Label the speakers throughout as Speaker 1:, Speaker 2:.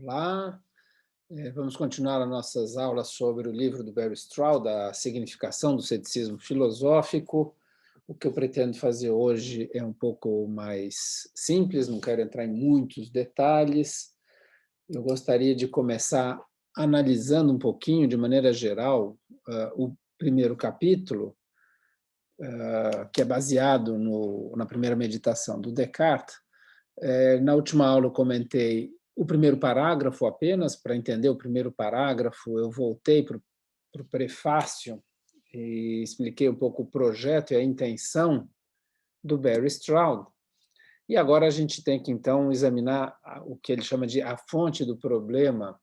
Speaker 1: Olá, vamos continuar as nossas aulas sobre o livro do Barry Stroud, A Significação do Ceticismo Filosófico. O que eu pretendo fazer hoje é um pouco mais simples, não quero entrar em muitos detalhes. Eu gostaria de começar analisando um pouquinho, de maneira geral, o primeiro capítulo, que é baseado na primeira meditação do Descartes. Na última aula eu comentei o primeiro parágrafo apenas. Para entender o primeiro parágrafo, eu voltei para o prefácio e expliquei um pouco o projeto e a intenção do Barry Stroud. E agora a gente tem que, então, examinar o que ele chama de a fonte do problema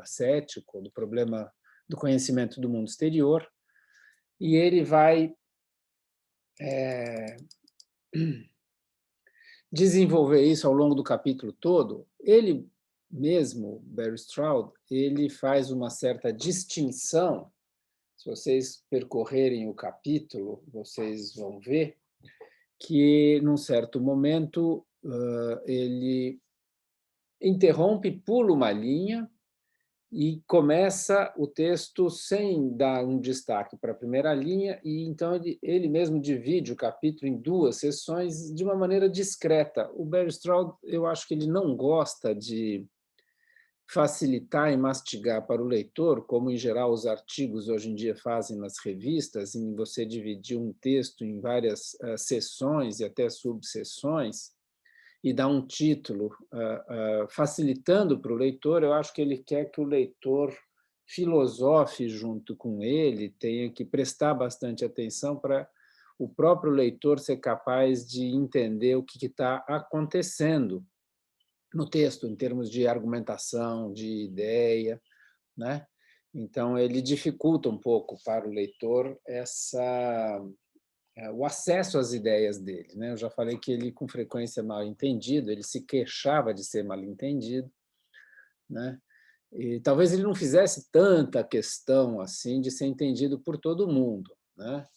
Speaker 1: cético, do problema do conhecimento do mundo exterior, e ele vai desenvolver isso ao longo do capítulo todo. Ele mesmo, Barry Stroud, ele faz uma certa distinção. Se vocês percorrerem o capítulo, vocês vão ver que, num certo momento, ele interrompe, pula uma linha e começa o texto sem dar um destaque para a primeira linha, e então ele mesmo divide o capítulo em duas seções de uma maneira discreta. O Barry Stroud, eu acho que ele não gosta de facilitar e mastigar para o leitor, como em geral os artigos hoje em dia fazem nas revistas, em você dividir um texto em várias seções e até subseções, e dar um título facilitando para o leitor. Eu acho que ele quer que o leitor filosofe junto com ele, tenha que prestar bastante atenção para o próprio leitor ser capaz de entender o que está acontecendo no texto, em termos de argumentação, de ideia, né? Então, ele dificulta um pouco para o leitor o acesso às ideias dele, né? Eu já falei que ele, com frequência, é mal entendido, ele se queixava de ser mal entendido, né? E talvez ele não fizesse tanta questão assim de ser entendido por todo mundo, né?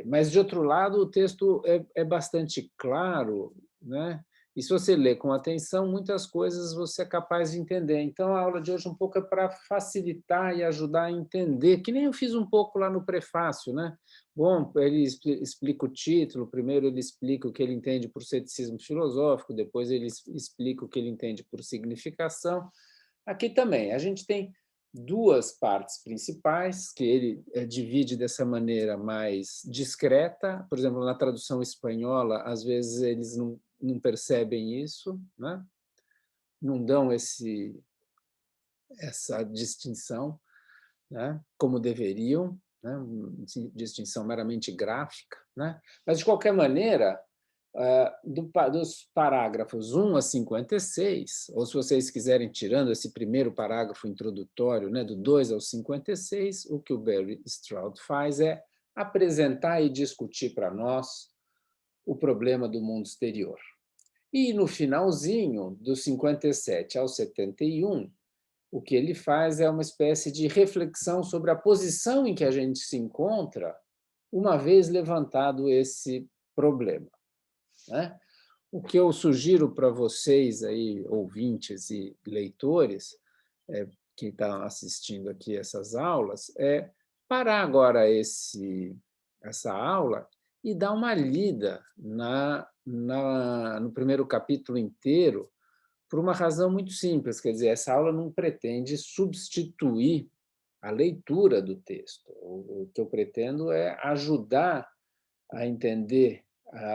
Speaker 1: Mas, de outro lado, o texto é bastante claro, né? E se você lê com atenção, muitas coisas você é capaz de entender. Então, a aula de hoje um pouco é para facilitar e ajudar a entender, que nem eu fiz um pouco lá no prefácio, né? Bom, ele explica o título, primeiro ele explica o que ele entende por ceticismo filosófico, depois ele explica o que ele entende por significação. Aqui também, a gente tem duas partes principais, que ele divide dessa maneira mais discreta. Por exemplo, na tradução espanhola, às vezes eles não percebem isso, né? Não dão essa distinção, né? Como deveriam, né? Uma distinção meramente gráfica, né? Mas, de qualquer maneira, dos parágrafos 1 a 56, ou se vocês quiserem, tirando esse primeiro parágrafo introdutório, né, do 2 ao 56, o que o Barry Stroud faz é apresentar e discutir para nós o problema do mundo exterior. E, no finalzinho, dos 57 ao 71, o que ele faz é uma espécie de reflexão sobre a posição em que a gente se encontra uma vez levantado esse problema, né? O que eu sugiro para vocês, aí, ouvintes e leitores, que estão assistindo aqui essas aulas, é parar agora essa aula e dar uma lida no primeiro capítulo inteiro, por uma razão muito simples. Quer dizer, essa aula não pretende substituir a leitura do texto. O que eu pretendo é ajudar a entender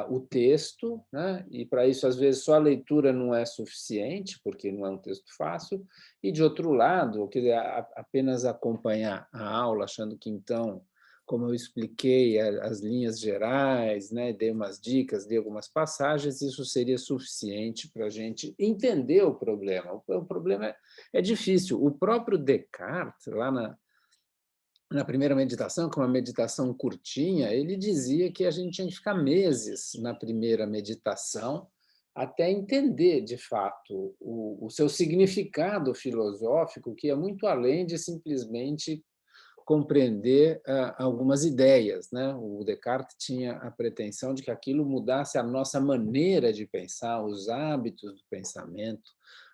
Speaker 1: o texto, né? E, para isso, às vezes, só a leitura não é suficiente, porque não é um texto fácil, e, de outro lado, quer dizer, apenas acompanhar a aula, achando que, então, como eu expliquei as linhas gerais, né, dei umas dicas, dei algumas passagens, isso seria suficiente para a gente entender o problema. O problema é difícil. O próprio Descartes, lá na primeira meditação, que é uma meditação curtinha, ele dizia que a gente tinha que ficar meses na primeira meditação até entender, de fato, o seu significado filosófico, que é muito além de simplesmente compreender algumas ideias, né? O Descartes tinha a pretensão de que aquilo mudasse a nossa maneira de pensar, os hábitos do pensamento,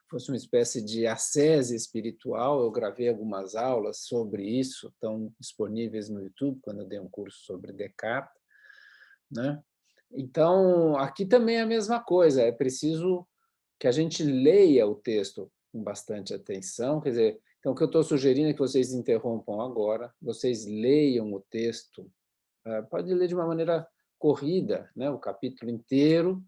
Speaker 1: fosse uma espécie de ascese espiritual. Eu gravei algumas aulas sobre isso, estão disponíveis no YouTube, quando eu dei um curso sobre Descartes, né? Então, aqui também é a mesma coisa, é preciso que a gente leia o texto com bastante atenção. Quer dizer, então, o que eu estou sugerindo é que vocês interrompam agora, vocês leiam o texto, pode ler de uma maneira corrida, né, o capítulo inteiro.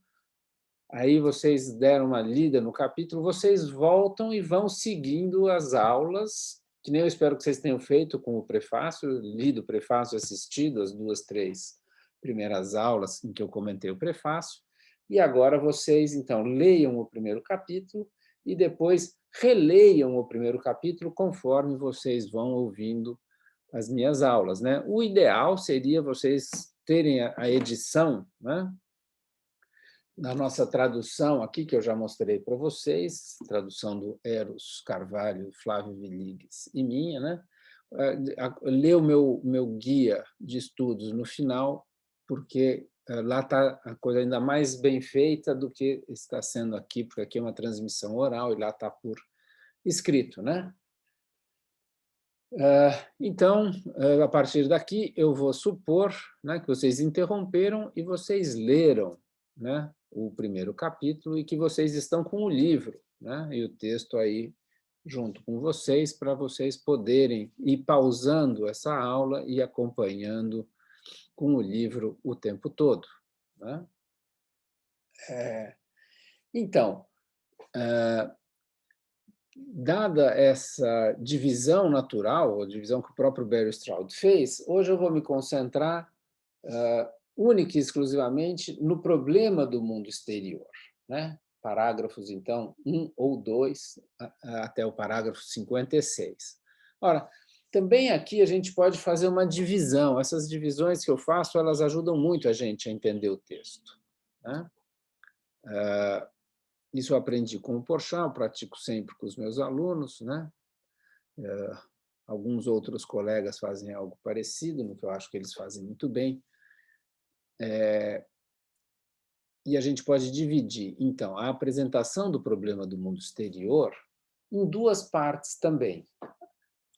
Speaker 1: Aí vocês deram uma lida no capítulo, vocês voltam e vão seguindo as aulas, que nem eu espero que vocês tenham feito com o prefácio, lido o prefácio, assistido as 2, 3 primeiras aulas em que eu comentei o prefácio, e agora vocês, então, leiam o primeiro capítulo e depois releiam o primeiro capítulo conforme vocês vão ouvindo as minhas aulas, né? O ideal seria vocês terem a edição, né, na nossa tradução aqui, que eu já mostrei para vocês, tradução do Eros Carvalho, Flávio Villigues e minha, né? Ler o meu guia de estudos no final, porque lá está a coisa ainda mais bem feita do que está sendo aqui, porque aqui é uma transmissão oral e lá está por escrito, né? Então, a partir daqui, eu vou supor, né, que vocês interromperam e vocês leram, né, o primeiro capítulo e que vocês estão com o livro, né, e o texto aí junto com vocês, para vocês poderem ir pausando essa aula e acompanhando com o livro o tempo todo, né? Então, dada essa divisão natural, a divisão que o próprio Barry Stroud fez, hoje eu vou me concentrar única e exclusivamente no problema do mundo exterior, né? Parágrafos, então, 1 ou 2, até o parágrafo 56. Ora, também aqui a gente pode fazer uma divisão. Essas divisões que eu faço, elas ajudam muito a gente a entender o texto, né? Isso eu aprendi com o Porchat, eu pratico sempre com os meus alunos, né? Alguns outros colegas fazem algo parecido, no que eu acho que eles fazem muito bem. E a gente pode dividir, então, a apresentação do problema do mundo exterior em 2 partes também.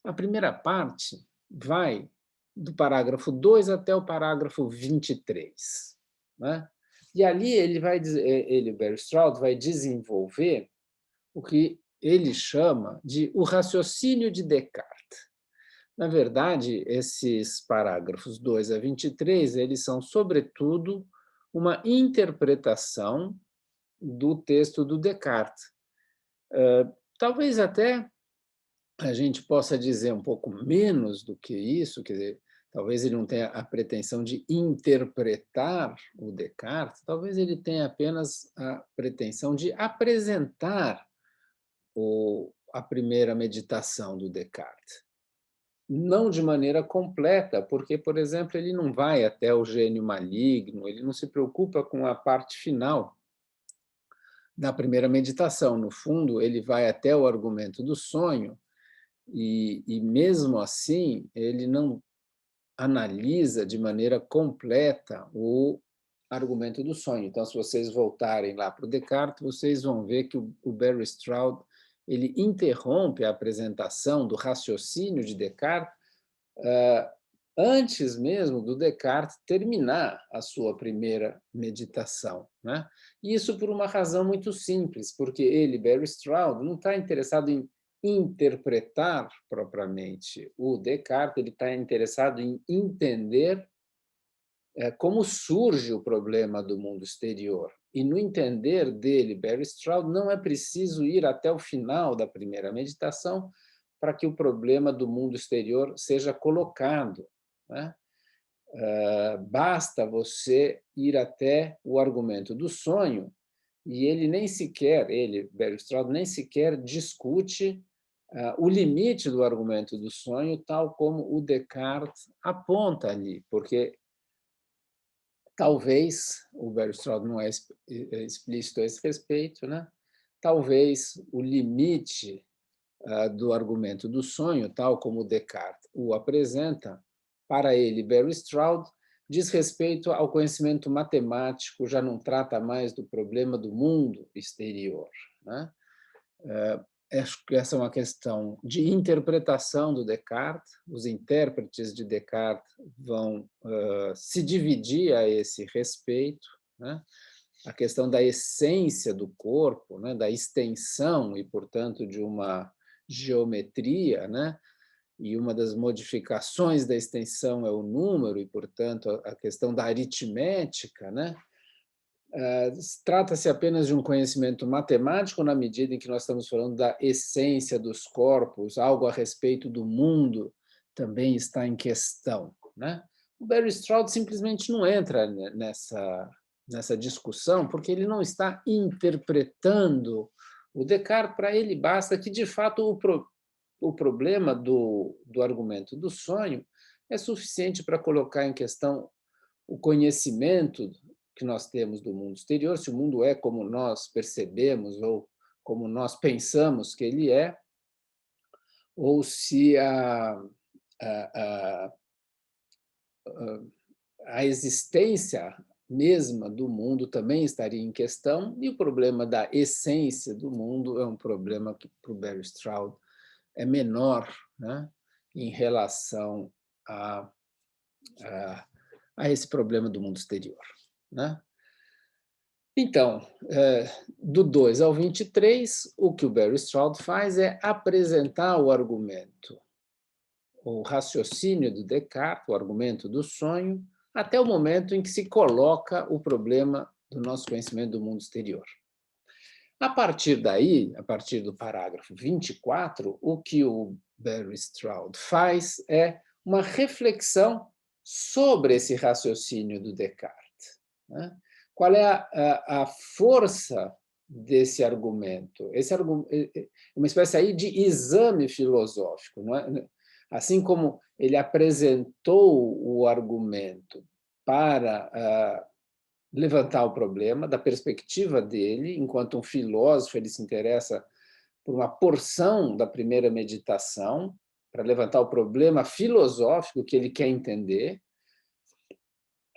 Speaker 1: A primeira parte vai do parágrafo 2 até o parágrafo 23, né? E ali o Barry Stroud, vai desenvolver o que ele chama de o raciocínio de Descartes. Na verdade, esses parágrafos 2 a 23, eles são, sobretudo, uma interpretação do texto do Descartes. Talvez até a gente possa dizer um pouco menos do que isso, quer dizer, talvez ele não tenha a pretensão de interpretar o Descartes, talvez ele tenha apenas a pretensão de apresentar a primeira meditação do Descartes. Não de maneira completa, porque, por exemplo, ele não vai até o gênio maligno, ele não se preocupa com a parte final da primeira meditação. No fundo, ele vai até o argumento do sonho, e mesmo assim, ele não analisa de maneira completa o argumento do sonho. Então, se vocês voltarem lá para o Descartes, vocês vão ver que o Barry Stroud ele interrompe a apresentação do raciocínio de Descartes antes mesmo do Descartes terminar a sua primeira meditação, né? Isso por uma razão muito simples, porque ele, Barry Stroud, não está interessado em interpretar propriamente o Descartes, ele está interessado em entender como surge o problema do mundo exterior. E no entender dele, Barry Stroud, não é preciso ir até o final da primeira meditação para que o problema do mundo exterior seja colocado, né? Basta você ir até o argumento do sonho, e ele nem sequer, Barry Stroud, nem sequer discute o limite do argumento do sonho, tal como o Descartes aponta ali, porque talvez, o Barry Stroud não é explícito a esse respeito, né? Talvez o limite do argumento do sonho, tal como Descartes o apresenta, para ele, Barry Stroud, diz respeito ao conhecimento matemático, já não trata mais do problema do mundo exterior, né? Acho que essa é uma questão de interpretação do Descartes. Os intérpretes de Descartes vão se dividir a esse respeito, né? A questão da essência do corpo, né? Da extensão e, portanto, de uma geometria, né? E uma das modificações da extensão é o número e, portanto, a questão da aritmética, né? Trata-se apenas de um conhecimento matemático na medida em que nós estamos falando da essência dos corpos, algo a respeito do mundo também está em questão, né? O Barry Stroud simplesmente não entra nessa discussão porque ele não está interpretando o Descartes. Para ele basta que, de fato, o problema do argumento do sonho é suficiente para colocar em questão o conhecimento que nós temos do mundo exterior, se o mundo é como nós percebemos ou como nós pensamos que ele é, ou se a, a existência mesma do mundo também estaria em questão, e o problema da essência do mundo é um problema que, para o Barry Stroud, é menor, né, em relação a esse problema do mundo exterior, né? Então, do 2 ao 23, o que o Barry Stroud faz é apresentar o argumento, o raciocínio do Descartes, o argumento do sonho, até o momento em que se coloca o problema do nosso conhecimento do mundo exterior. A partir daí, a partir do parágrafo 24, o que o Barry Stroud faz é uma reflexão sobre esse raciocínio do Descartes, né? Qual é a força desse argumento? Esse argumento é uma espécie aí de exame filosófico, não é? Assim como ele apresentou o argumento para levantar o problema, da perspectiva dele, enquanto um filósofo, ele se interessa por uma porção da primeira meditação, para levantar o problema filosófico que ele quer entender,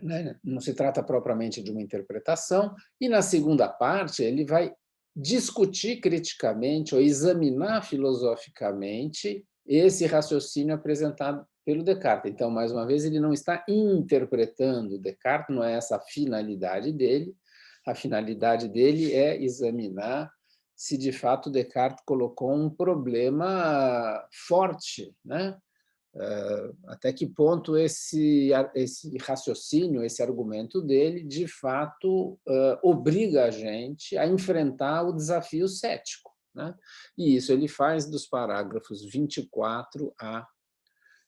Speaker 1: né? Não se trata propriamente de uma interpretação, e na segunda parte ele vai discutir criticamente ou examinar filosoficamente esse raciocínio apresentado pelo Descartes. Então, mais uma vez, ele não está interpretando Descartes, não é essa a finalidade dele. A finalidade dele é examinar se, de fato, Descartes colocou um problema forte, né? Até que ponto esse raciocínio, esse argumento dele, de fato, obriga a gente a enfrentar o desafio cético, né? E isso ele faz dos parágrafos 24 a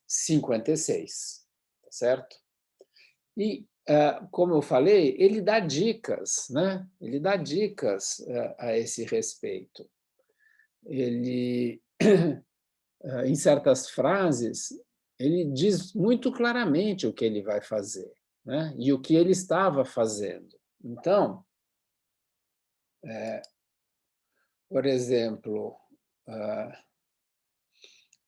Speaker 1: 56, tá certo? E, como eu falei, ele dá dicas, né? Ele dá dicas a esse respeito. Ele, em certas frases, ele diz muito claramente o que ele vai fazer, né? E o que ele estava fazendo. Então, por exemplo,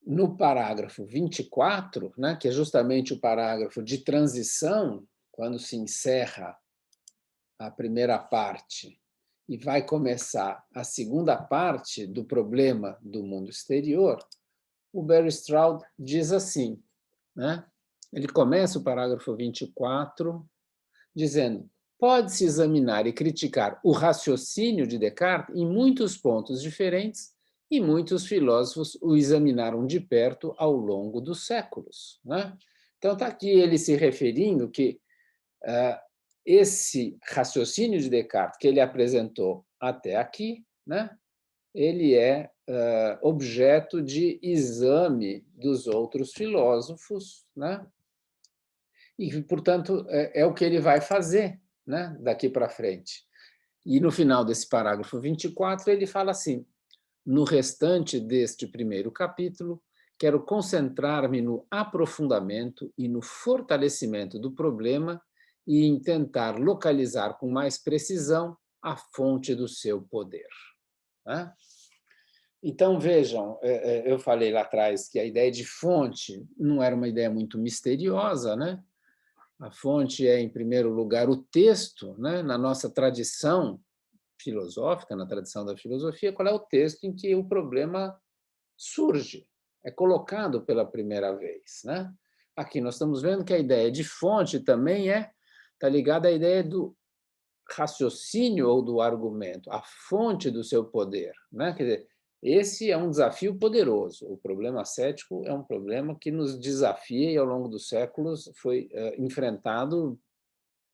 Speaker 1: no parágrafo 24, né, que é justamente o parágrafo de transição, quando se encerra a primeira parte e vai começar a segunda parte do problema do mundo exterior, o Barry Stroud diz assim, né? Ele começa o parágrafo 24 dizendo: pode-se examinar e criticar o raciocínio de Descartes em muitos pontos diferentes e muitos filósofos o examinaram de perto ao longo dos séculos, né? Então, está aqui ele se referindo que esse raciocínio de Descartes que ele apresentou até aqui, né, ele é objeto de exame dos outros filósofos, né? E, portanto, é o que ele vai fazer, né, daqui para frente. E no final desse parágrafo 24, ele fala assim: no restante deste primeiro capítulo, quero concentrar-me no aprofundamento e no fortalecimento do problema e em tentar localizar com mais precisão a fonte do seu poder. Né? Então, vejam, eu falei lá atrás que a ideia de fonte não era uma ideia muito misteriosa, né? A fonte é, em primeiro lugar, o texto, né? Na nossa tradição filosófica, na tradição da filosofia, qual é o texto em que o problema surge, é colocado pela primeira vez, né? Aqui nós estamos vendo que a ideia de fonte também está ligada à ideia do raciocínio ou do argumento, a fonte do seu poder, né? Quer dizer, esse é um desafio poderoso. O problema cético é um problema que nos desafia e, ao longo dos séculos, foi enfrentado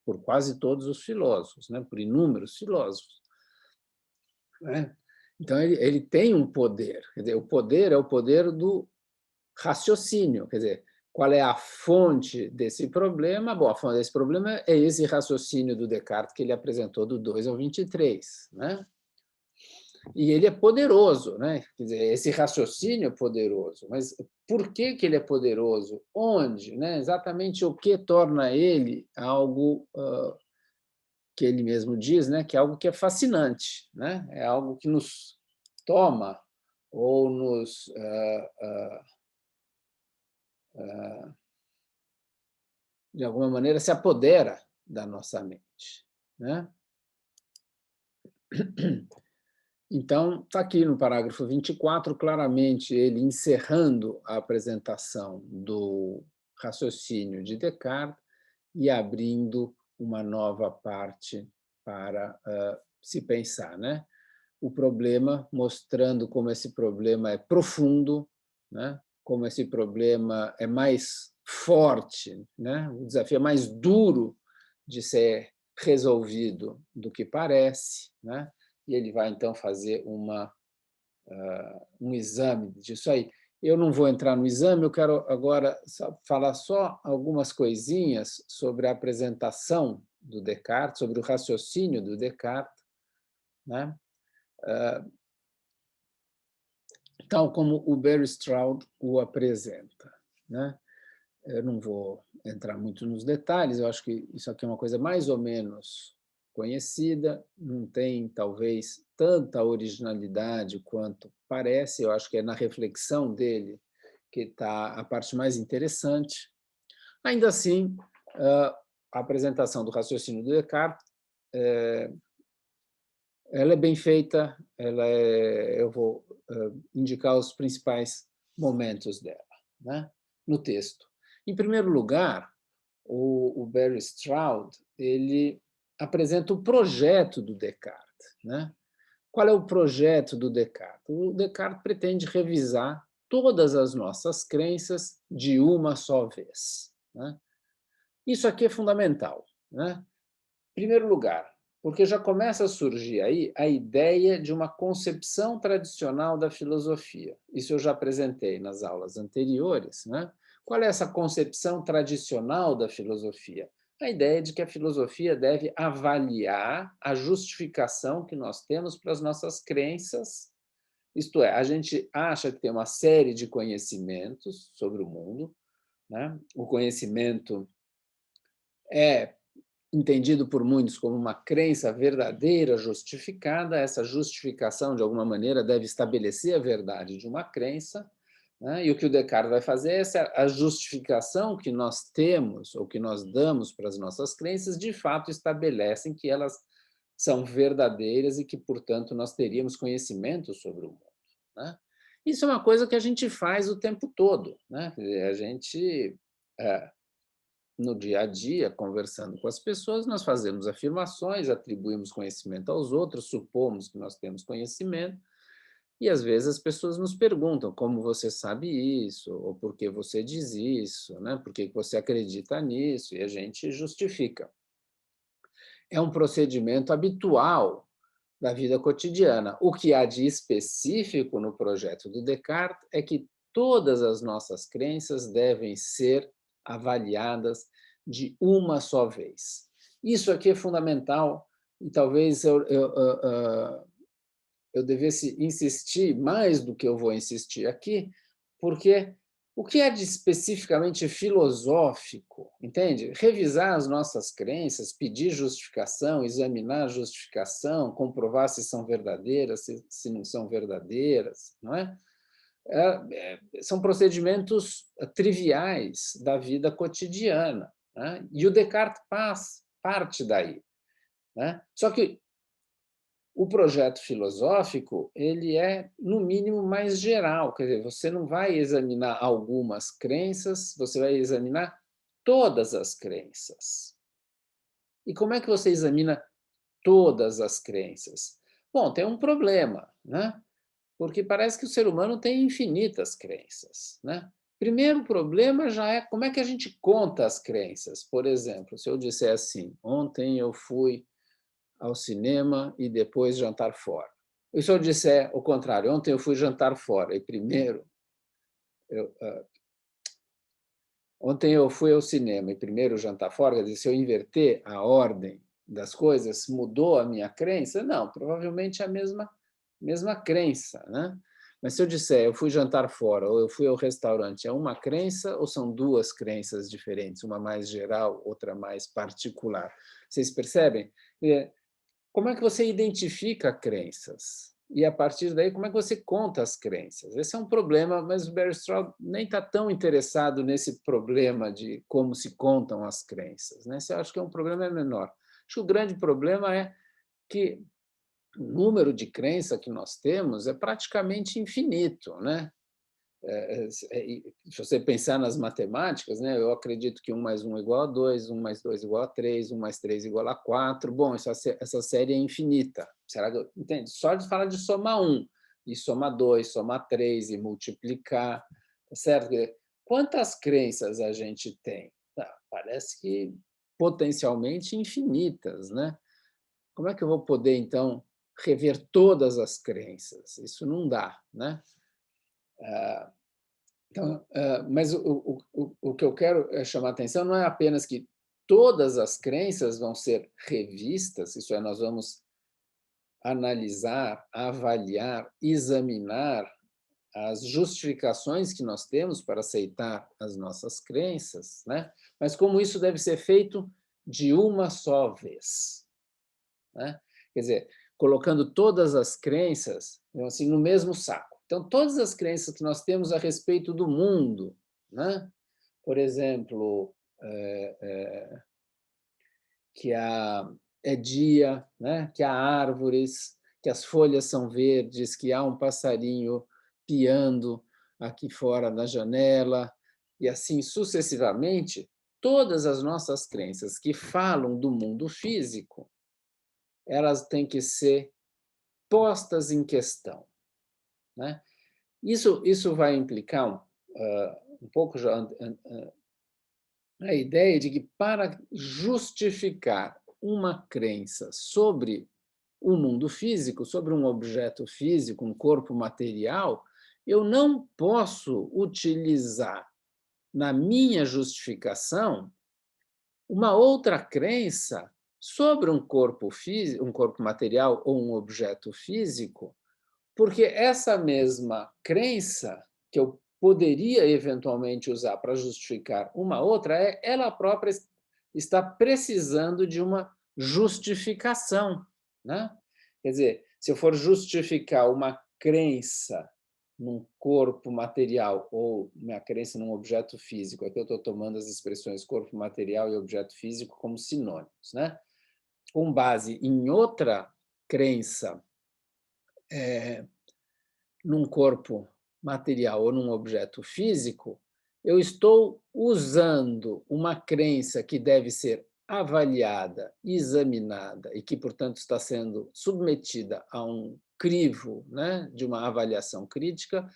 Speaker 1: por quase todos os filósofos, né? Por inúmeros filósofos, né? Então, ele tem um poder. Quer dizer, o poder é o poder do raciocínio. Quer dizer, qual é a fonte desse problema? Bom, a fonte desse problema é esse raciocínio do Descartes que ele apresentou do 2 ao 23, né? E ele é poderoso, né? Quer dizer, esse raciocínio é poderoso, mas por que ele é poderoso? Onde? Né? Exatamente o que torna ele algo que ele mesmo diz, né? Que é algo que é fascinante, né? É algo que nos toma ou nos de alguma maneira se apodera da nossa mente, né? Então, está aqui no parágrafo 24, claramente ele encerrando a apresentação do raciocínio de Descartes e abrindo uma nova parte para se pensar, né? O problema, mostrando como esse problema é profundo, né? Como esse problema é mais forte, né? O desafio é mais duro de ser resolvido do que parece, né? E ele vai, então, fazer um exame disso aí. Eu não vou entrar no exame, eu quero agora falar só algumas coisinhas sobre a apresentação do Descartes, sobre o raciocínio do Descartes, né? Tal como o Barry Stroud o apresenta, né? Eu não vou entrar muito nos detalhes, eu acho que isso aqui é uma coisa mais ou menos conhecida, não tem, talvez, tanta originalidade quanto parece, eu acho que é na reflexão dele que está a parte mais interessante. Ainda assim, a apresentação do raciocínio do Descartes, ela é bem feita, eu vou indicar os principais momentos dela, né, no texto. Em primeiro lugar, o Barry Stroud ele apresenta o projeto do Descartes, né? Qual é o projeto do Descartes? O Descartes pretende revisar todas as nossas crenças de uma só vez, né? Isso aqui é fundamental, né? Em primeiro lugar, porque já começa a surgir aí a ideia de uma concepção tradicional da filosofia. Isso eu já apresentei nas aulas anteriores, né? Qual é essa concepção tradicional da filosofia? A ideia de que a filosofia deve avaliar a justificação que nós temos para as nossas crenças, isto é, a gente acha que tem uma série de conhecimentos sobre o mundo, né? O conhecimento é entendido por muitos como uma crença verdadeira, justificada. Essa justificação, de alguma maneira, deve estabelecer a verdade de uma crença, né? E o que o Descartes vai fazer é a justificação que nós temos, ou que nós damos para as nossas crenças, de fato estabelecem que elas são verdadeiras e que, portanto, nós teríamos conhecimento sobre o mundo, né? Isso é uma coisa que a gente faz o tempo todo, né? A gente no dia a dia, conversando com as pessoas, nós fazemos afirmações, atribuímos conhecimento aos outros, supomos que nós temos conhecimento, e às vezes as pessoas nos perguntam como você sabe isso, ou por que você diz isso, né? Por que você acredita nisso, e a gente justifica. É um procedimento habitual da vida cotidiana. O que há de específico no projeto do Descartes é que todas as nossas crenças devem ser avaliadas de uma só vez. Isso aqui é fundamental e talvez eu devesse insistir mais do que eu vou insistir aqui, porque o que é de especificamente filosófico, entende? Revisar as nossas crenças, pedir justificação, examinar a justificação, comprovar se são verdadeiras, se não são verdadeiras, não é? São procedimentos triviais da vida cotidiana, né? E o Descartes parte daí, né? Só que O projeto filosófico, ele é, no mínimo, mais geral, quer dizer, você não vai examinar algumas crenças, você vai examinar todas as crenças. E como é que você examina todas as crenças? Bom, tem um problema, né? Porque parece que o ser humano tem infinitas crenças, né? Primeiro problema já é como é que a gente conta as crenças. Por exemplo, se eu disser assim, ontem eu fui ao cinema e depois jantar fora. E se eu disser o contrário, ontem eu fui jantar fora e primeiro eu, ontem eu fui ao cinema e primeiro jantar fora, quer dizer, se eu inverter a ordem das coisas, mudou a minha crença? Não, provavelmente é a mesma crença, né? Mas se eu disser eu fui jantar fora ou eu fui ao restaurante, é uma crença ou são duas crenças diferentes, uma mais geral, outra mais particular? Vocês percebem? Como é que você identifica crenças? E, a partir daí, como é que você conta as crenças? Esse é um problema, mas o Barry Straub nem está tão interessado nesse problema de como se contam as crenças, né? Esse eu acho que é um problema menor. Acho que o grande problema é que o número de crenças que nós temos é praticamente infinito, né? Se você pensar nas matemáticas, né, eu acredito que 1 mais 1 é igual a 2, 1 mais 2 é igual a 3, 1 mais 3 é igual a 4. Bom, essa série é infinita. Será que entende? Só de falar de somar 1, e somar 2, somar 3 e multiplicar, tá certo? Quantas crenças a gente tem? Parece que potencialmente infinitas, né? Como é que eu vou poder, então, rever todas as crenças? Isso não dá, né? Então, mas o que eu quero chamar a atenção não é apenas que todas as crenças vão ser revistas, isso é, nós vamos analisar, avaliar, examinar as justificações que nós temos para aceitar as nossas crenças, né? Mas como isso deve ser feito de uma só vez, né? Quer dizer, colocando todas as crenças assim, no mesmo saco. Então, todas as crenças que nós temos a respeito do mundo, né? Por exemplo, que é dia, né? Que há árvores, que as folhas são verdes, que há um passarinho piando aqui fora na janela, e assim sucessivamente, todas as nossas crenças que falam do mundo físico, elas têm que ser postas em questão, né? Isso vai implicar um pouco já a ideia de que para justificar uma crença sobre o mundo físico, sobre um objeto físico, um corpo material, eu não posso utilizar na minha justificação uma outra crença sobre um corpo físico, um corpo material ou um objeto físico, porque essa mesma crença que eu poderia eventualmente usar para justificar uma outra, ela própria está precisando de uma justificação, né? Quer dizer, se eu for justificar uma crença num corpo material ou minha crença num objeto físico, aqui eu estou tomando as expressões corpo material e objeto físico como sinônimos, né? Com base em outra crença num corpo material ou num objeto físico, eu estou usando uma crença que deve ser avaliada, examinada e que, portanto, está sendo submetida a um crivo, né, de uma avaliação crítica,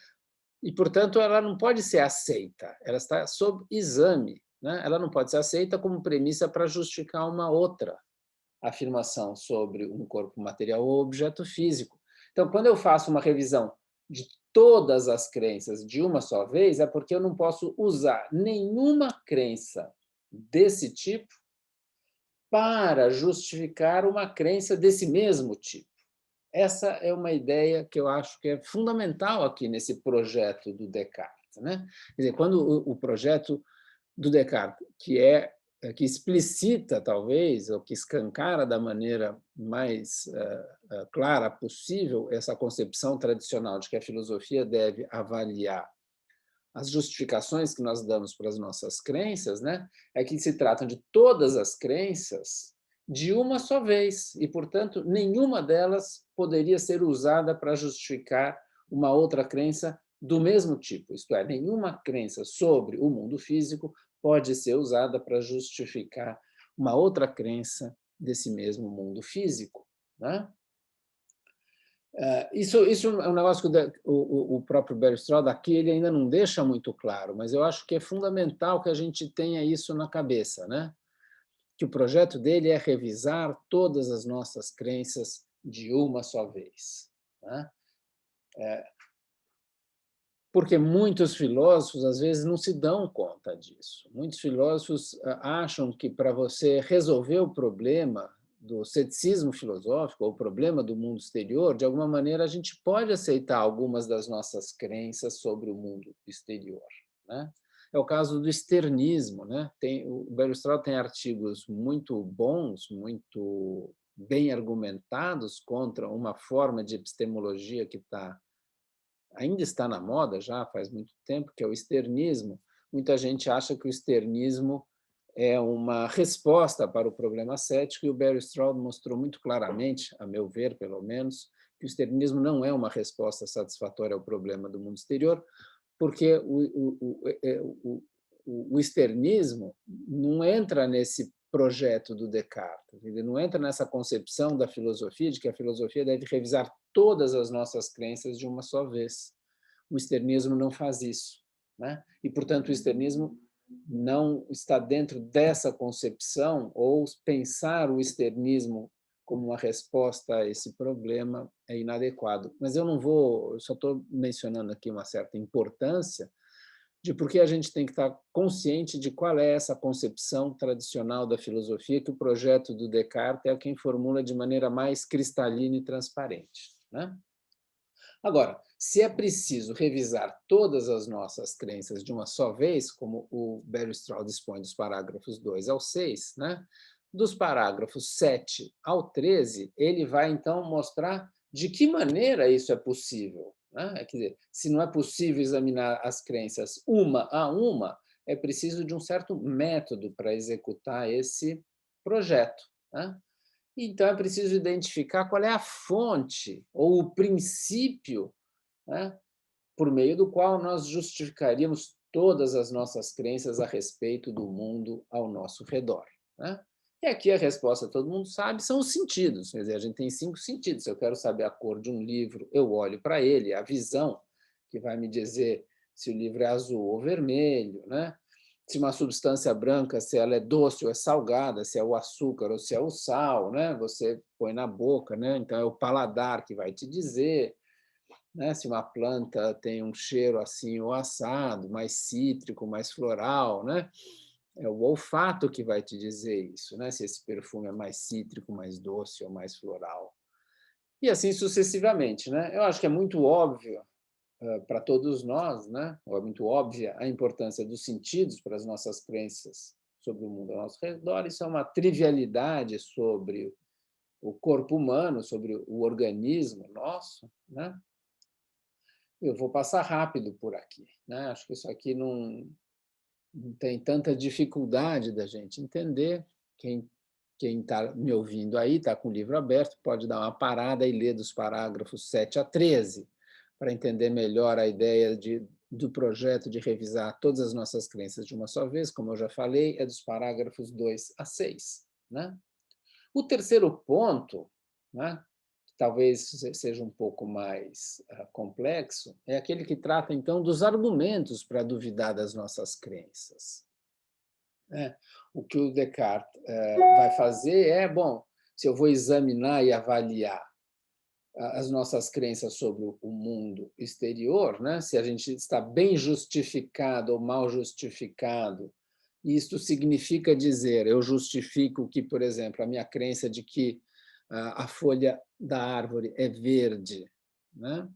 Speaker 1: e, portanto, ela não pode ser aceita, ela está sob exame, né? Ela não pode ser aceita como premissa para justificar uma outra afirmação sobre um corpo material ou objeto físico. Então, quando eu faço uma revisão de todas as crenças de uma só vez, é porque eu não posso usar nenhuma crença desse tipo para justificar uma crença desse mesmo tipo. Essa é uma ideia que eu acho que é fundamental aqui nesse projeto do Descartes, né? Quer dizer, quando o projeto do Descartes, que explicita, talvez, ou que escancara da maneira mais clara possível essa concepção tradicional de que a filosofia deve avaliar as justificações que nós damos para as nossas crenças, né? É que se tratam de todas as crenças de uma só vez, e, portanto, nenhuma delas poderia ser usada para justificar uma outra crença do mesmo tipo, isto é, nenhuma crença sobre o mundo físico pode ser usada para justificar uma outra crença desse mesmo mundo físico, né? Isso é um negócio que o próprio Barry Stroud aqui ele ainda não deixa muito claro, mas eu acho que é fundamental que a gente tenha isso na cabeça, né? Que o projeto dele é revisar todas as nossas crenças de uma só vez, né? Porque muitos filósofos, às vezes, não se dão conta disso. Muitos filósofos acham que, para você resolver o problema do ceticismo filosófico, ou o problema do mundo exterior, de alguma maneira, a gente pode aceitar algumas das nossas crenças sobre o mundo exterior, né? É o caso do externismo, né? O Bellström tem artigos muito bons, muito bem argumentados contra uma forma de epistemologia que ainda está na moda, já faz muito tempo, que é o externismo. Muita gente acha que o externismo é uma resposta para o problema cético, e o Barry Stroud mostrou muito claramente, a meu ver, pelo menos, que o externismo não é uma resposta satisfatória ao problema do mundo exterior, porque o externismo não entra nesse projeto do Descartes, ele não entra nessa concepção da filosofia de que a filosofia deve revisar todas as nossas crenças de uma só vez. O externismo não faz isso, né? E, portanto, o externismo não está dentro dessa concepção, ou pensar o externismo como uma resposta a esse problema é inadequado. Mas eu só estou mencionando aqui uma certa importância de por que a gente tem que estar consciente de qual é essa concepção tradicional da filosofia, que o projeto do Descartes é quem formula de maneira mais cristalina e transparente, né? Agora, se é preciso revisar todas as nossas crenças de uma só vez, como o Barry Stroud dispõe dos parágrafos 2 ao 6, né? Dos parágrafos 7 ao 13, ele vai, então, mostrar de que maneira isso é possível, né? Quer dizer, se não é possível examinar as crenças uma a uma, é preciso de um certo método para executar esse projeto, né? Então, é preciso identificar qual é a fonte ou o princípio, né, por meio do qual nós justificaríamos todas as nossas crenças a respeito do mundo ao nosso redor, né? E aqui a resposta, todo mundo sabe, são os sentidos. Quer dizer, a gente tem 5 sentidos. Se eu quero saber a cor de um livro, eu olho para ele, a visão, que vai me dizer se o livro é azul ou vermelho, né? Se uma substância branca, se ela é doce ou é salgada, se é o açúcar ou se é o sal, né? Você põe na boca, né? Então é o paladar que vai te dizer, né? Se uma planta tem um cheiro assim ou assado, mais cítrico, mais floral, né? É o olfato que vai te dizer isso, né? Se esse perfume é mais cítrico, mais doce ou mais floral. E assim sucessivamente, né? Eu acho que é muito óbvio para todos nós, né? Ou é muito óbvia a importância dos sentidos para as nossas crenças sobre o mundo ao nosso redor. Isso é uma trivialidade sobre o corpo humano, sobre o organismo nosso, né? Eu vou passar rápido por aqui, né? Acho que isso aqui não tem tanta dificuldade da gente entender. Quem está me ouvindo aí, está com o livro aberto, pode dar uma parada e ler dos parágrafos 7 a 13, para entender melhor a ideia do projeto de revisar todas as nossas crenças de uma só vez. Como eu já falei, é dos parágrafos 2 a 6, né? O terceiro ponto, né, que talvez seja um pouco mais complexo, é aquele que trata, então, dos argumentos para duvidar das nossas crenças, né? O que o Descartes vai fazer é, bom, se eu vou examinar e avaliar as nossas crenças sobre o mundo exterior, né, se a gente está bem justificado ou mal justificado, isto significa dizer, eu justifico que, por exemplo, a minha crença de que a folha da árvore é verde, né?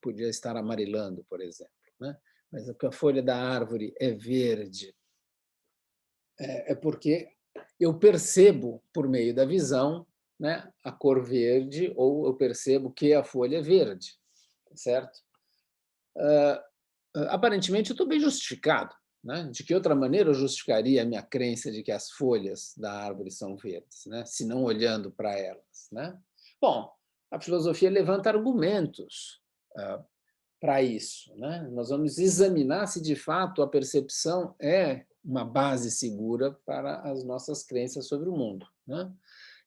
Speaker 1: Podia estar amarelando, por exemplo, né? Mas a folha da árvore é verde, é porque eu percebo, por meio da visão, né, a cor verde, ou eu percebo que a folha é verde, certo? Aparentemente, eu estou bem justificado, né? De que outra maneira eu justificaria a minha crença de que as folhas da árvore são verdes, né? Se não olhando para elas, né? Bom, a filosofia levanta argumentos para isso, né? Nós vamos examinar se de fato a percepção é uma base segura para as nossas crenças sobre o mundo, né?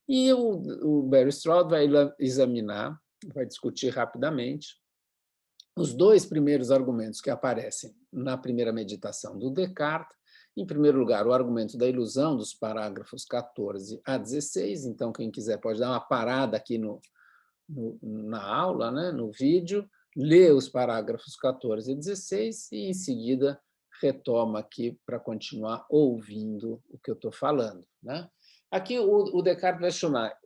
Speaker 1: E o Barry Stroud vai examinar, vai discutir rapidamente os dois primeiros argumentos que aparecem na primeira meditação do Descartes. Em primeiro lugar, o argumento da ilusão, dos parágrafos 14 a 16. Então, quem quiser pode dar uma parada aqui na aula, né, no vídeo, lê os parágrafos 14 e 16 e, em seguida, retoma aqui para continuar ouvindo o que eu estou falando, né? Aqui o Descartes vai chamar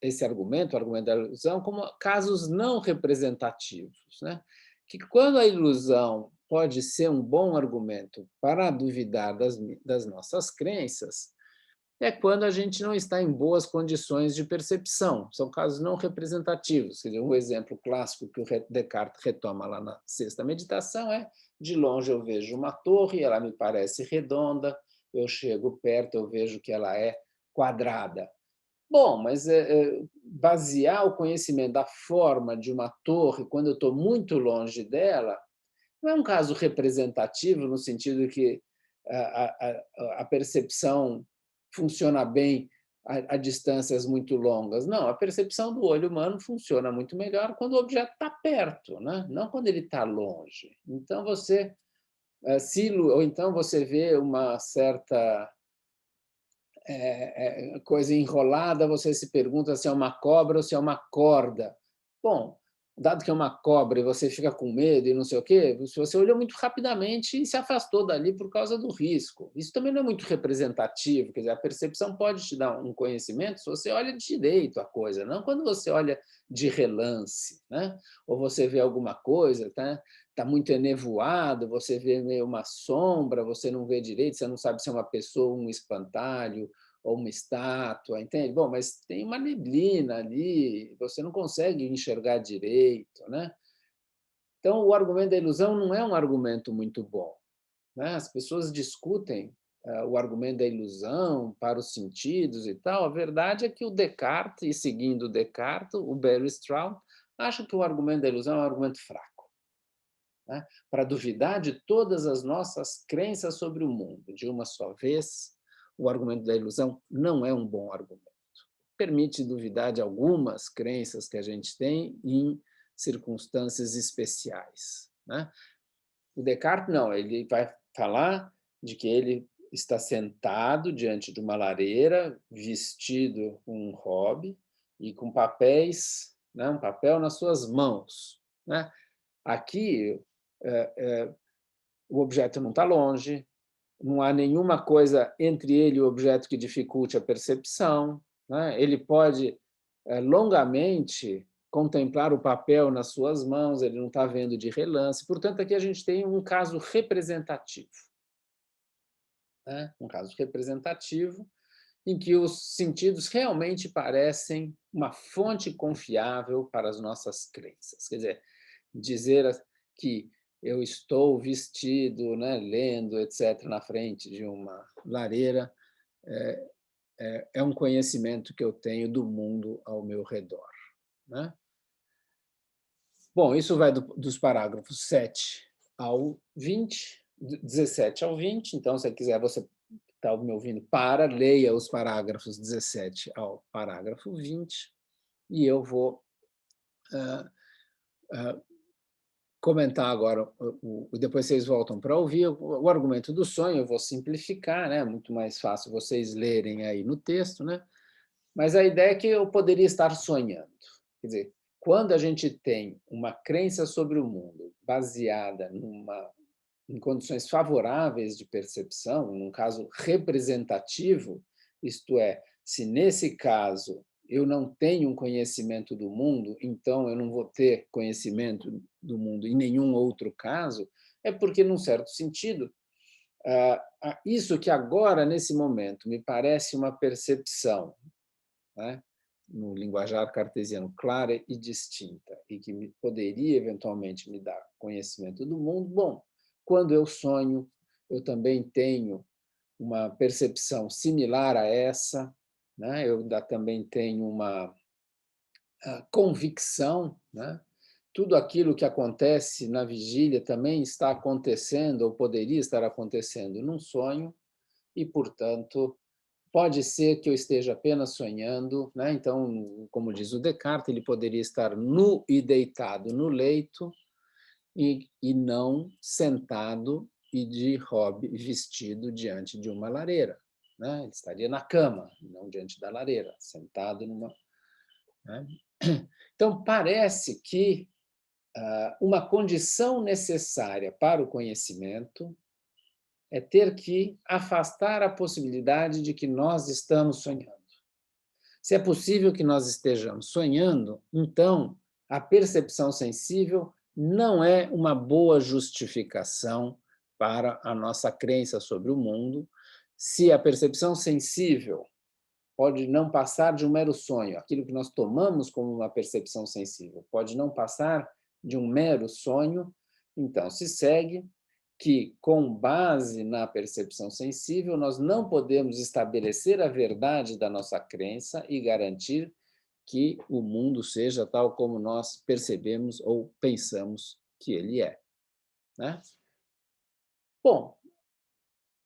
Speaker 1: esse argumento, o argumento da ilusão, como casos não representativos, né? Que quando a ilusão pode ser um bom argumento para duvidar das nossas crenças, é quando a gente não está em boas condições de percepção. São casos não representativos. Quer dizer, um exemplo clássico que o Descartes retoma lá na sexta meditação é: de longe eu vejo uma torre, ela me parece redonda, eu chego perto, eu vejo que ela é quadrada. Bom, mas basear o conhecimento da forma de uma torre, quando eu estou muito longe dela, não é um caso representativo, no sentido que a percepção funciona bem a distâncias muito longas. Não, a percepção do olho humano funciona muito melhor quando o objeto está perto, né? Não quando ele está longe. Então, ou então você vê uma certa coisa enrolada, você se pergunta se é uma cobra ou se é uma corda. Bom, dado que é uma cobra e você fica com medo e não sei o quê, você olhou muito rapidamente e se afastou dali por causa do risco. Isso também não é muito representativo, quer dizer, a percepção pode te dar um conhecimento se você olha direito a coisa, não quando você olha de relance, né? Ou você vê alguma coisa, tá? Está muito enevoado, você vê meio uma sombra, você não vê direito, você não sabe se é uma pessoa, um espantalho ou uma estátua, entende? Bom, mas tem uma neblina ali, você não consegue enxergar direito, né? Então, o argumento da ilusão não é um argumento muito bom, né? As pessoas discutem o argumento da ilusão para os sentidos e tal. A verdade é que o Descartes, e seguindo o Descartes, o Barry Stroud, acha que o argumento da ilusão é um argumento fraco, né? Para duvidar de todas as nossas crenças sobre o mundo de uma só vez, o argumento da ilusão não é um bom argumento. Permite duvidar de algumas crenças que a gente tem em circunstâncias especiais, né? O Descartes, não, ele vai falar de que ele está sentado diante de uma lareira, vestido com um robe e com papéis, né, um papel nas suas mãos, né? Aqui, o objeto não está longe, não há nenhuma coisa entre ele e o objeto que dificulte a percepção, né? Ele pode longamente contemplar o papel nas suas mãos, ele não está vendo de relance. Portanto, aqui a gente tem um caso representativo, né? Um caso representativo em que os sentidos realmente parecem uma fonte confiável para as nossas crenças. Quer dizer que eu estou vestido, né, lendo, etc., na frente de uma lareira, é um conhecimento que eu tenho do mundo ao meu redor, né? Bom, isso vai dos parágrafos 7 ao 20, 17 ao 20. Então, se quiser, você está me ouvindo, leia os parágrafos 17 ao parágrafo 20, e eu vou comentar agora, depois vocês voltam para ouvir o argumento do sonho. Eu vou simplificar, né? Muito mais fácil vocês lerem aí no texto, né? Mas a ideia é que eu poderia estar sonhando. Quer dizer, quando a gente tem uma crença sobre o mundo baseada em condições favoráveis de percepção, num caso representativo, isto é, se nesse caso eu não tenho um conhecimento do mundo, então eu não vou ter conhecimento do mundo em nenhum outro caso, é porque, num certo sentido, isso que agora, nesse momento, me parece uma percepção, né, no linguajar cartesiano, clara e distinta, e que poderia eventualmente me dar conhecimento do mundo. Bom, quando eu sonho, eu também tenho uma percepção similar a essa, né? Eu também tenho uma convicção, né? Tudo aquilo que acontece na vigília também está acontecendo, ou poderia estar acontecendo num sonho, e, portanto, pode ser que eu esteja apenas sonhando, né? Então, como diz o Descartes, ele poderia estar nu e deitado no leito e não sentado e de robe vestido diante de uma lareira, né? Ele estaria na cama, não diante da lareira, sentado numa, né? Então, parece que uma condição necessária para o conhecimento é ter que afastar a possibilidade de que nós estamos sonhando. Se é possível que nós estejamos sonhando, então a percepção sensível não é uma boa justificação para a nossa crença sobre o mundo. Se a percepção sensível pode não passar de um mero sonho, aquilo que nós tomamos como uma percepção sensível pode não passar de um mero sonho, então se segue que, com base na percepção sensível, nós não podemos estabelecer a verdade da nossa crença e garantir que o mundo seja tal como nós percebemos ou pensamos que ele é, né? Bom,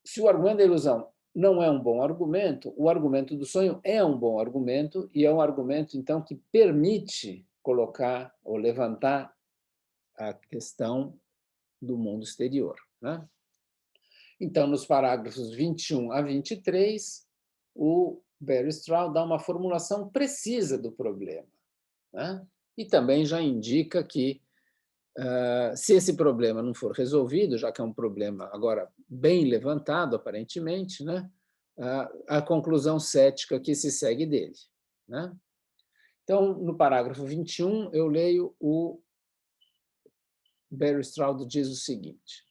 Speaker 1: se o argumento da ilusão não é um bom argumento, o argumento do sonho é um bom argumento, e é um argumento, então, que permite colocar ou levantar a questão do mundo exterior, né? Então, nos parágrafos 21 a 23, o Barry Straub dá uma formulação precisa do problema, né? E também já indica que, se esse problema não for resolvido, já que é um problema agora bem levantado, aparentemente, né? A conclusão cética que se segue dele, né? Então, no parágrafo 21, eu leio o Barry Straub diz o seguinte: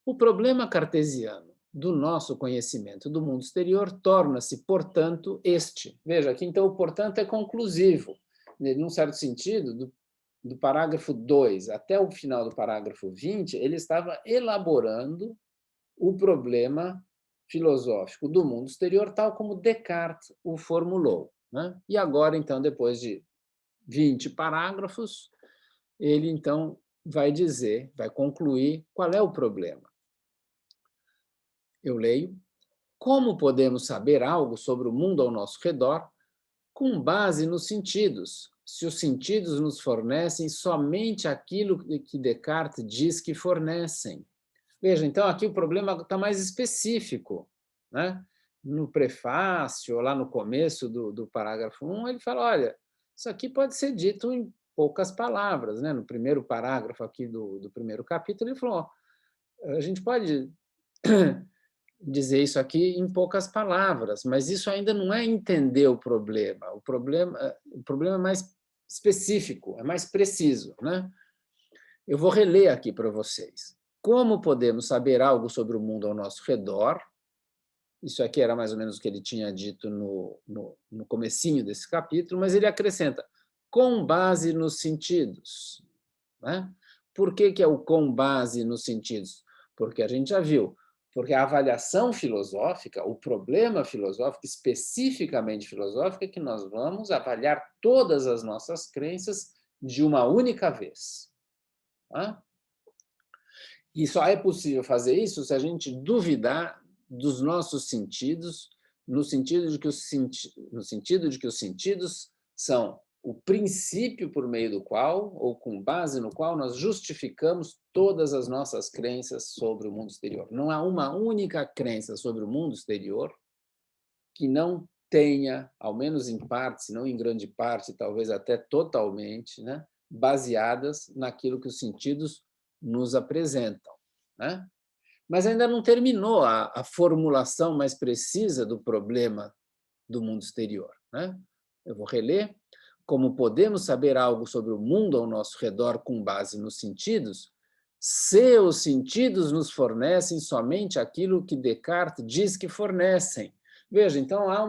Speaker 1: o problema cartesiano do nosso conhecimento do mundo exterior torna-se, portanto, este. Veja, aqui então o portanto é conclusivo. Num certo sentido, do parágrafo 2 até o final do parágrafo 20, ele estava elaborando o problema filosófico do mundo exterior, tal como Descartes o formulou, né? E agora, então, depois de 20 parágrafos, ele então vai dizer, vai concluir qual é o problema. Eu leio: como podemos saber algo sobre o mundo ao nosso redor com base nos sentidos, se os sentidos nos fornecem somente aquilo que Descartes diz que fornecem? Veja, então aqui o problema está mais específico, né? No prefácio, lá no começo do parágrafo 1, ele fala, olha, isso aqui pode ser dito em poucas palavras, né? No primeiro parágrafo aqui do primeiro capítulo, ele falou, a gente pode dizer isso aqui em poucas palavras, mas isso ainda não é entender o problema. O problema é mais específico, é mais preciso, né? Eu vou reler aqui para vocês. Como podemos saber algo sobre o mundo ao nosso redor? Isso aqui era mais ou menos o que ele tinha dito no comecinho desse capítulo, mas ele acrescenta, com base nos sentidos, né? Por que é o com base nos sentidos? Porque a gente já viu, porque a avaliação filosófica, o problema filosófico, especificamente filosófico, é que nós vamos avaliar todas as nossas crenças de uma única vez. Tá? E só é possível fazer isso se a gente duvidar dos nossos sentidos, no sentido de que os sentidos são o princípio por meio do qual, ou com base no qual, nós justificamos todas as nossas crenças sobre o mundo exterior. Não há uma única crença sobre o mundo exterior que não tenha, ao menos em parte, se não em grande parte, talvez até totalmente, né, baseadas naquilo que os sentidos nos apresentam, né? Mas ainda não terminou a formulação mais precisa do problema do mundo exterior, né? Eu vou reler. Como podemos saber algo sobre o mundo ao nosso redor com base nos sentidos, se os sentidos nos fornecem somente aquilo que Descartes diz que fornecem? Veja, então há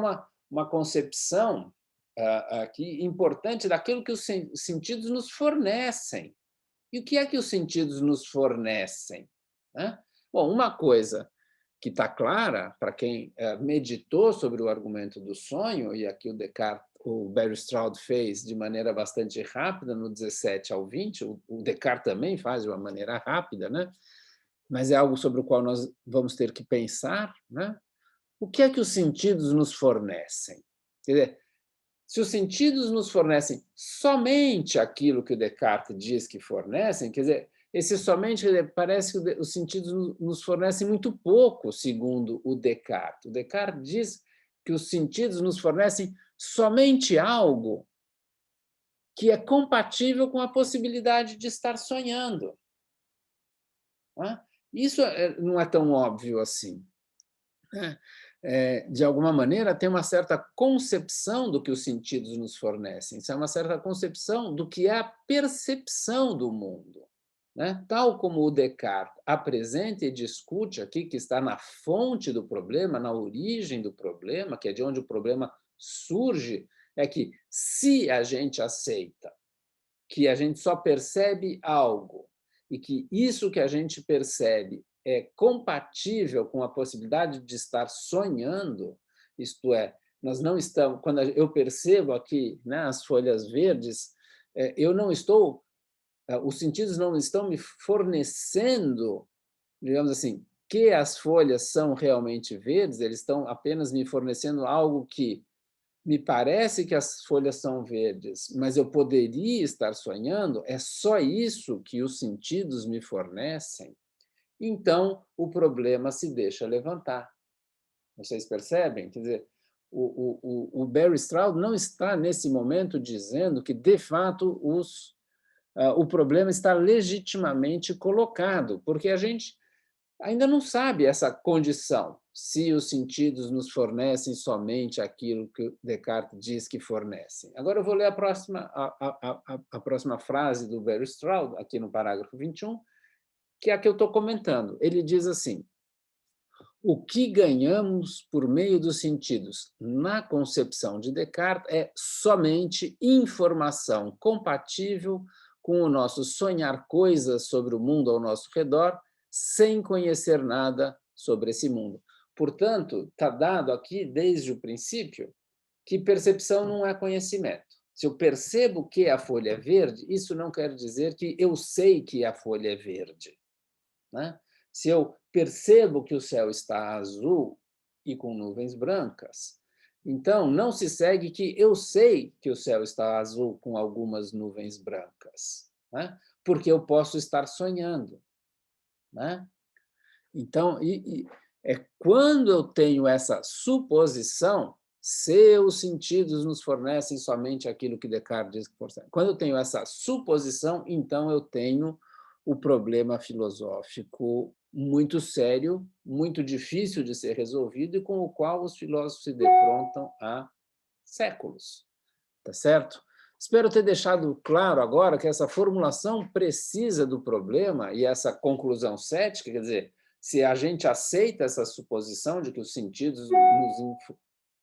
Speaker 1: uma concepção aqui importante daquilo que os sentidos nos fornecem. E o que é que os sentidos nos fornecem, né? Bom, uma coisa que está clara para quem meditou sobre o argumento do sonho, e aqui o Barry Stroud fez de maneira bastante rápida, no 17 ao 20, o Descartes também faz de uma maneira rápida, né? Mas é algo sobre o qual nós vamos ter que pensar, né? O que é que os sentidos nos fornecem? Quer dizer, se os sentidos nos fornecem somente aquilo que o Descartes diz que fornecem, quer dizer, esse somente, quer dizer, parece que os sentidos nos fornecem muito pouco, segundo o Descartes. O Descartes diz que os sentidos nos fornecem somente algo que é compatível com a possibilidade de estar sonhando. Isso não é tão óbvio assim. De alguma maneira, tem uma certa concepção do que os sentidos nos fornecem, isso é uma certa concepção do que é a percepção do mundo. Né? Tal como o Descartes apresenta e discute aqui, que está na fonte do problema, na origem do problema, que é de onde o problema surge, é que se a gente aceita que a gente só percebe algo e que isso que a gente percebe é compatível com a possibilidade de estar sonhando, isto é, nós não estamos, quando eu percebo aqui, né, as folhas verdes, eu não estou, os sentidos não estão me fornecendo, digamos assim, que as folhas são realmente verdes, eles estão apenas me fornecendo algo que me parece que as folhas são verdes, mas eu poderia estar sonhando, é só isso que os sentidos me fornecem, então o problema se deixa levantar. Vocês percebem? Quer dizer, o Barry Stroud não está, nesse momento, dizendo que, de fato, o problema está legitimamente colocado, porque a gente ainda não sabe essa condição, se os sentidos nos fornecem somente aquilo que Descartes diz que fornecem. Agora eu vou ler a próxima frase do Barry Stroud, aqui no parágrafo 21, que é a que eu estou comentando. Ele diz assim: o que ganhamos por meio dos sentidos na concepção de Descartes é somente informação compatível com o nosso sonhar coisas sobre o mundo ao nosso redor, sem conhecer nada sobre esse mundo. Portanto, está dado aqui, desde o princípio, que percepção não é conhecimento. Se eu percebo que a folha é verde, isso não quer dizer que eu sei que a folha é verde. Né? Se eu percebo que o céu está azul e com nuvens brancas, então não se segue que eu sei que o céu está azul com algumas nuvens brancas, né? Porque eu posso estar sonhando. Né? Então, é quando eu tenho essa suposição, se os sentidos nos fornecem somente aquilo que Descartes diz que fornecem. Quando eu tenho essa suposição, então eu tenho o problema filosófico muito sério, muito difícil de ser resolvido e com o qual os filósofos se defrontam há séculos. Tá certo? Espero ter deixado claro agora que essa formulação precisa do problema e essa conclusão cética, quer dizer, se a gente aceita essa suposição de que os sentidos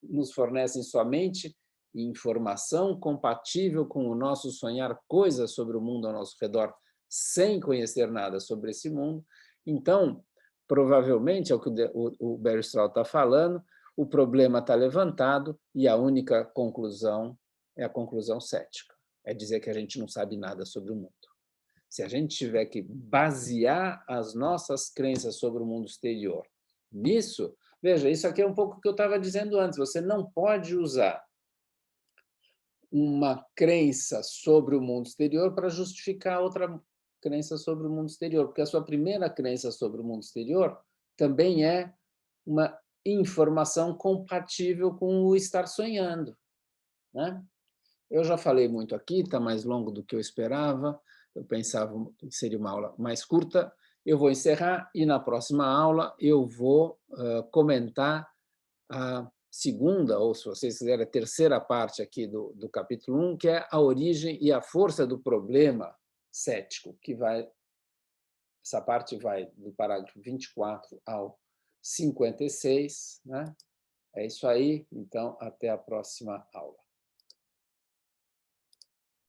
Speaker 1: nos fornecem somente informação compatível com o nosso sonhar coisas sobre o mundo ao nosso redor, sem conhecer nada sobre esse mundo, então, provavelmente, é o que o Barry Stroud está falando, o problema está levantado e a única conclusão é a conclusão cética, é dizer que a gente não sabe nada sobre o mundo. Se a gente tiver que basear as nossas crenças sobre o mundo exterior nisso, veja, isso aqui é um pouco o que eu estava dizendo antes, você não pode usar uma crença sobre o mundo exterior para justificar outra crença sobre o mundo exterior, porque a sua primeira crença sobre o mundo exterior também é uma informação compatível com o estar sonhando. Né? Eu já falei muito aqui, está mais longo do que eu esperava, eu pensava que seria uma aula mais curta. Eu vou encerrar e na próxima aula eu vou comentar a segunda, ou se vocês quiserem, a terceira parte aqui do capítulo 1, que é a origem e a força do problema cético, que vai, essa parte vai do parágrafo 24 ao 56, né? É isso aí, então até a próxima aula.